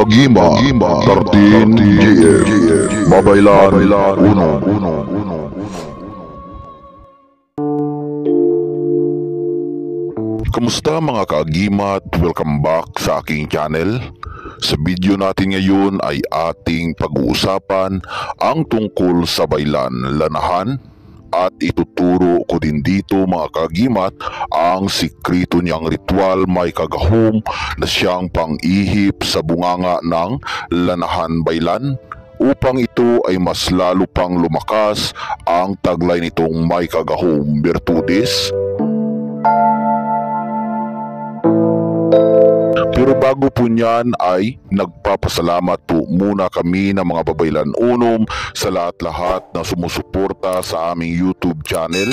Kagima 13 GF Babaylan 1. Kamusta mga kaagimat? Welcome back sa aking channel. Sa video natin ngayon ay ating pag-uusapan ang tungkol sa baylan lanahan at ituturo ko din dito mga kaagimat ang sikrito niyang ritual may kagahom na siyang pang-ihip sa bunganga ng lanahan baylan upang ito ay mas lalo pang lumakas ang taglay nitong may kagahom Virtudes. Pero bago po niyan ay nagpapasalamat po muna kami ng mga babaylan unom sa lahat-lahat na sumusuporta sa aming YouTube channel.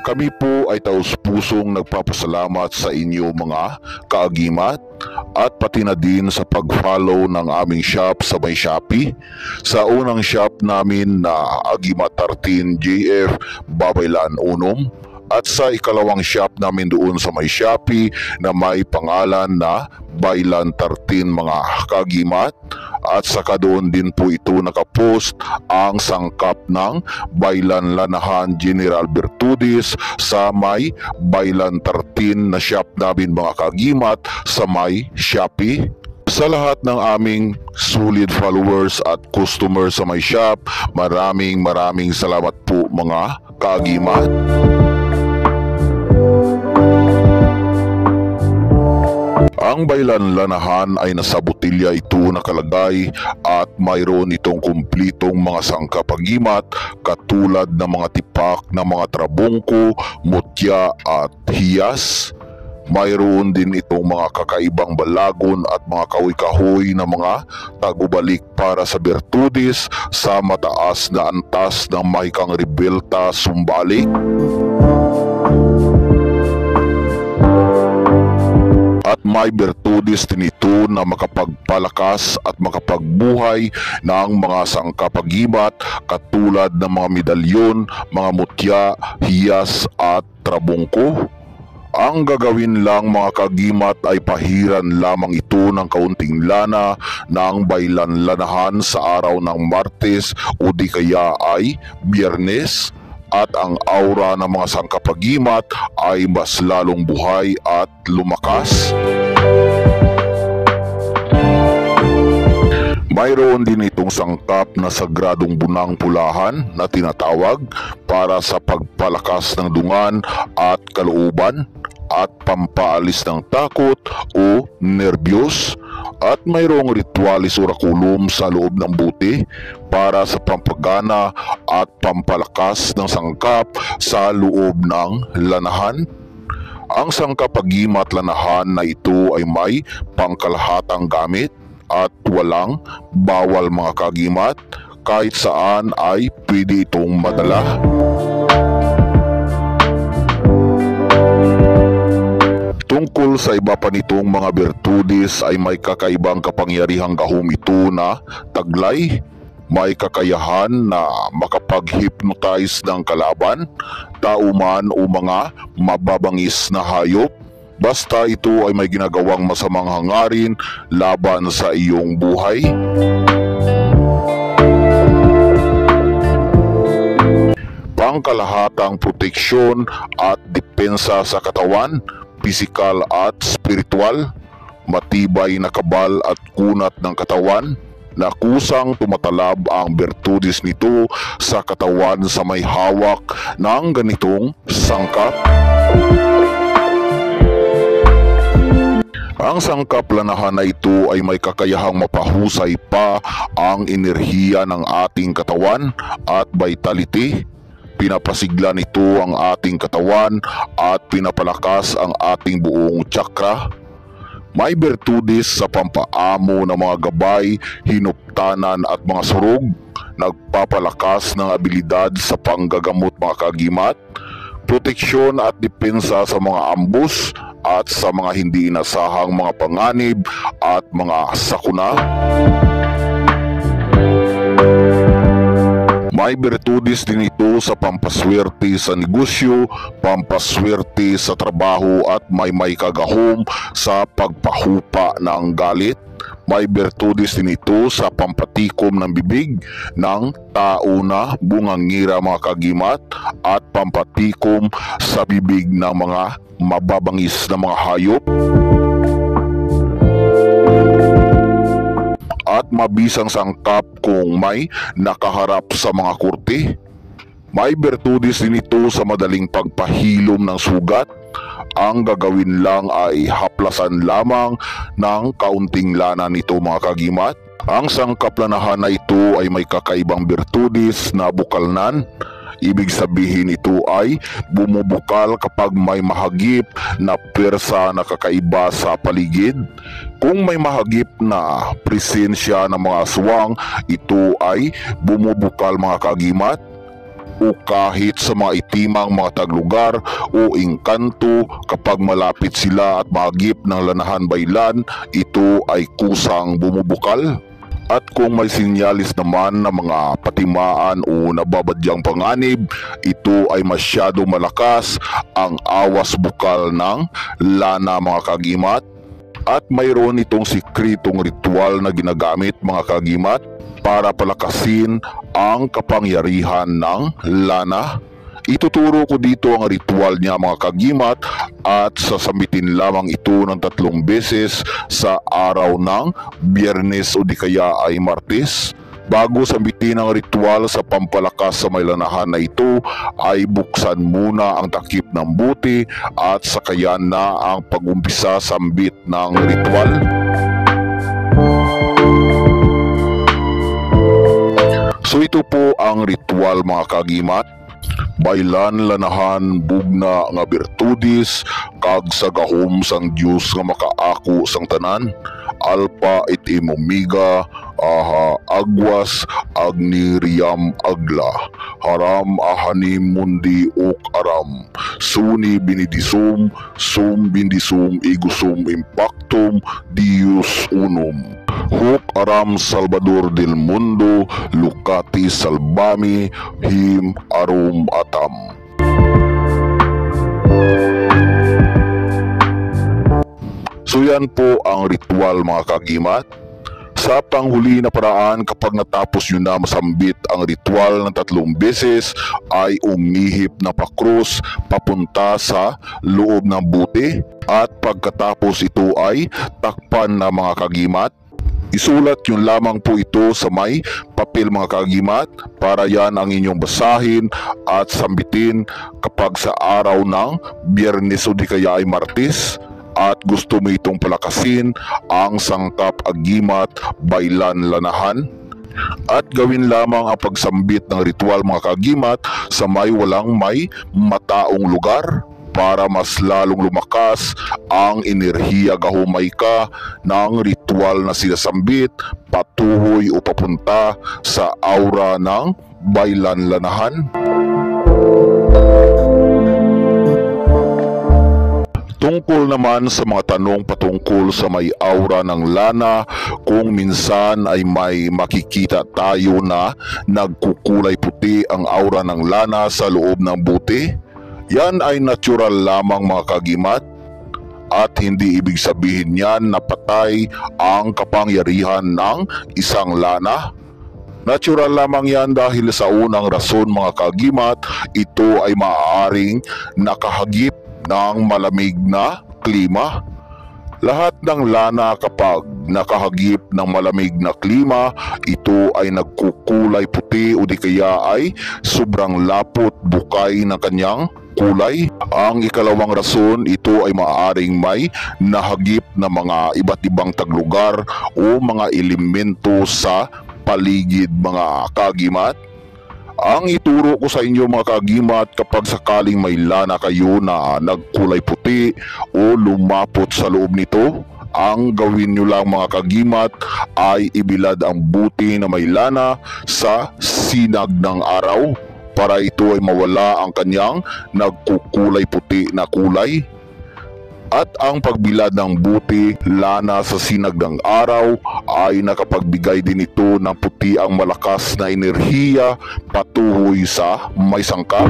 Kami po ay taus-pusong nagpapasalamat sa inyo mga kaagimat at pati na din sa pag-follow ng aming shop sa may Shopee. Sa unang shop namin na Agimat 13 JF Babaylan Unom. At sa ikalawang shop namin doon sa may Shopee na may pangalan na Baylan 13 mga kaagimat. At saka doon din po ito nakapost ang sangkap ng Baylan Lanahan General Virtudes sa may Baylan 13 na shop namin mga kaagimat sa may Shopee. Sa lahat ng aming solid followers at customers sa may shop, maraming salamat po mga kaagimat. Ang baylan lanahan ay nasa botilya ito nakalagay at mayroon itong kumplitong mga sangkapagimat katulad ng mga tipak ng mga trabungko, mutya at hiyas. Mayroon din itong mga kakaibang balagon at mga kahoy-kahoy na mga tagubalik para sa Virtudes sa mataas na antas ng mahikang rebelta sumbalik. At may Virtudes din ito na makapagpalakas at makapagbuhay ng mga sangkapagimat katulad ng mga medalyon, mga mutya, hiyas at trabungko. Ang gagawin lang mga kaagimat ay pahiran lamang ito ng kaunting lana ng baylan lanahan sa araw ng Martes o di kaya ay Biyernes. At ang aura ng mga sangkapagimat ay mas lalong buhay at lumakas. Mayroon din itong sangkap na sagradong bunang pulahan na tinatawag para sa pagpalakas ng dungan at kalooban at pampaalis ng takot o nerbiyos. At mayroong ritualis oraculum sa loob ng buti para sa pampagana at pampalakas ng sangkap sa loob ng lanahan. Ang sangkapagimat lanahan na ito ay may pangkalahatang gamit at walang bawal mga kaagimat, kahit saan ay pwede itong madala. Tungkol sa iba pa nitong mga Virtudes ay may kakaibang kapangyarihang gahom ito na taglay. May kakayahan na makapag-hypnotize ng kalaban, tao man o mga mababangis na hayop. Basta ito ay may ginagawang masamang hangarin laban sa iyong buhay. Pangkalahatang proteksyon at depensa sa katawan, pisikal at spiritual, matibay na kabal at kunat ng katawan, na kusang tumatalab ang Virtudes nito sa katawan sa may hawak ng ganitong sangkap. Ang sangkap lanahan na ito ay may kakayahang mapahusay pa ang enerhiya ng ating katawan at vitality. Pinapasigla nito ang ating katawan at pinapalakas ang ating buong chakra. May Virtudes sa pampaamo ng mga gabay, hinuptanan at mga surog, nagpapalakas ng abilidad sa panggagamot mga kaagimat, proteksyon at depensa sa mga ambus at sa mga hindi inasahang mga panganib at mga sakuna. May bertudis din ito sa pampaswerte sa negosyo, pampaswerte sa trabaho at may kagahom sa pagpahupa ng galit. May bertudis din ito sa pampatikom ng bibig ng tao na bungangira mga kagimat at pampatikom sa bibig ng mga mababangis na mga hayop. At mabisang sangkap kung may nakaharap sa mga korte. May bertudis din ito sa madaling pagpahilom ng sugat. Ang gagawin lang ay haplasan lamang ng kaunting lana nito mga kagimat. Ang sangkaplanahan na ito ay may kakaibang bertudis na bukalnan. Ibig sabihin ito ay bumubukal kapag may mahagip na persa na kakaiba sa paligid. Kung may mahagip na presensya ng mga aswang, ito ay bumubukal mga kagimat. O kahit sa mga itimang mga taglugar o engkanto, kapag malapit sila at mahagip ng lanahan baylan, ito ay kusang bumubukal. At kung may sinyalis naman na mga patimaan o nababadyang panganib, ito ay masyado malakas ang awas bukal ng lana mga kagimat. At mayroon itong sikretong ritual na ginagamit mga kagimat para palakasin ang kapangyarihan ng lana. Ituturo ko dito ang ritual niya mga kagimat at sasamitin lamang ito ng 3 beses sa araw ng Biyernes o di kaya ay Martes. Bago sambitin ang ritual sa pampalakas sa may lanahan na ito, ay buksan muna ang takip ng buti at sakayan na ang pag-umpisa sambit ng ritual. So ito po ang ritual mga kagimat. Baylan lanahan bugna nga bertudis kag sa gahom sang Dios nga makaako sang tanan. Alpha et Omega, aha agwas agniriam agla, haram ahani mundi ok aram, suni binidisum, sum bindisum igusum impactum, Dios unum. Hoc aram Salvador del mundo, Lucati salvami, him arum atam. So yan po ang ritual mga kagimat. Sa panghuli na paraan, kapag natapos nyo na masambit ang ritual ng 3 beses, ay umihip na pakrus papunta sa loob ng buti. At pagkatapos ito ay takpan na mga kagimat. Isulat yun lamang po ito sa may papel mga kagimat para yan ang inyong basahin at sambitin kapag sa araw ng Biyernes o di kaya ay Martes at gusto mo itong palakasin ang sangkap agimat baylan lanahan. At gawin lamang ang pagsambit ng ritual mga kagimat sa may walang may mataong lugar para mas lalong lumakas ang enerhiya gahumay ka ng ritual na sinasambit patuhoy o papunta sa aura ng baylan lanahan. Tungkol naman sa mga tanong patungkol sa may aura ng lana, kung minsan ay may makikita tayo na nagkukulay puti ang aura ng lana sa loob ng buti, yan ay natural lamang mga kagimat at hindi ibig sabihin yan na patay ang kapangyarihan ng isang lana. Natural lamang yan dahil sa unang rason mga kagimat, ito ay maaaring nakahagip ng malamig na klima. Lahat ng lana kapag nakahagip ng malamig na klima, ito ay nagkukulay puti o di kaya ay sobrang lapot bukay ng kanyang kulay. Ang ikalawang rason, ito ay maaaring may nahagip na mga iba't ibang taglugar o mga elemento sa paligid mga kagimat. Ang ituro ko sa inyo mga kagimat, kapag sakaling may lana kayo na nagkulay puti o lumapot sa loob nito, ang gawin nyo lang mga kagimat ay ibilad ang buti na may lana sa sinag ng araw para ito ay mawala ang kanyang nagkukulay puti na kulay. At ang pagbilad ng buti lana sa sinag ng araw ay nakapagbigay din ito ng puti ang malakas na enerhiya patuloy sa may sangkap.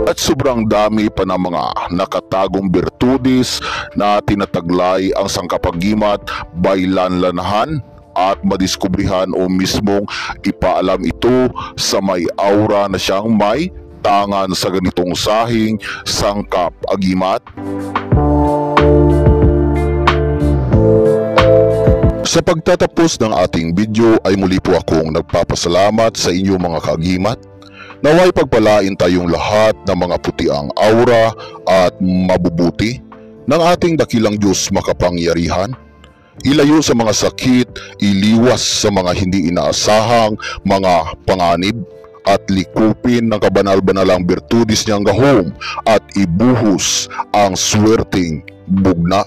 At sobrang dami pa ng mga nakatagong birtudis na tinataglay ang sangkapagimat baylanlanahan at madiskubrihan o mismong ipaalam ito sa may aura na siyang may tangan sa ganitong sahing sangkap agimat. Sa pagtatapos ng ating video ay muli po akong nagpapasalamat sa inyong mga kaagimat. Naway pagpalain tayong lahat ng mga putiang aura at mabubuti ng ating dakilang Diyos makapangyarihan. Ilayo sa mga sakit, iliwas sa mga hindi inaasahang mga panganib, at likupin ng kabanal-banalang birtudis niyang gahom at ibuhos ang swerteng bugna.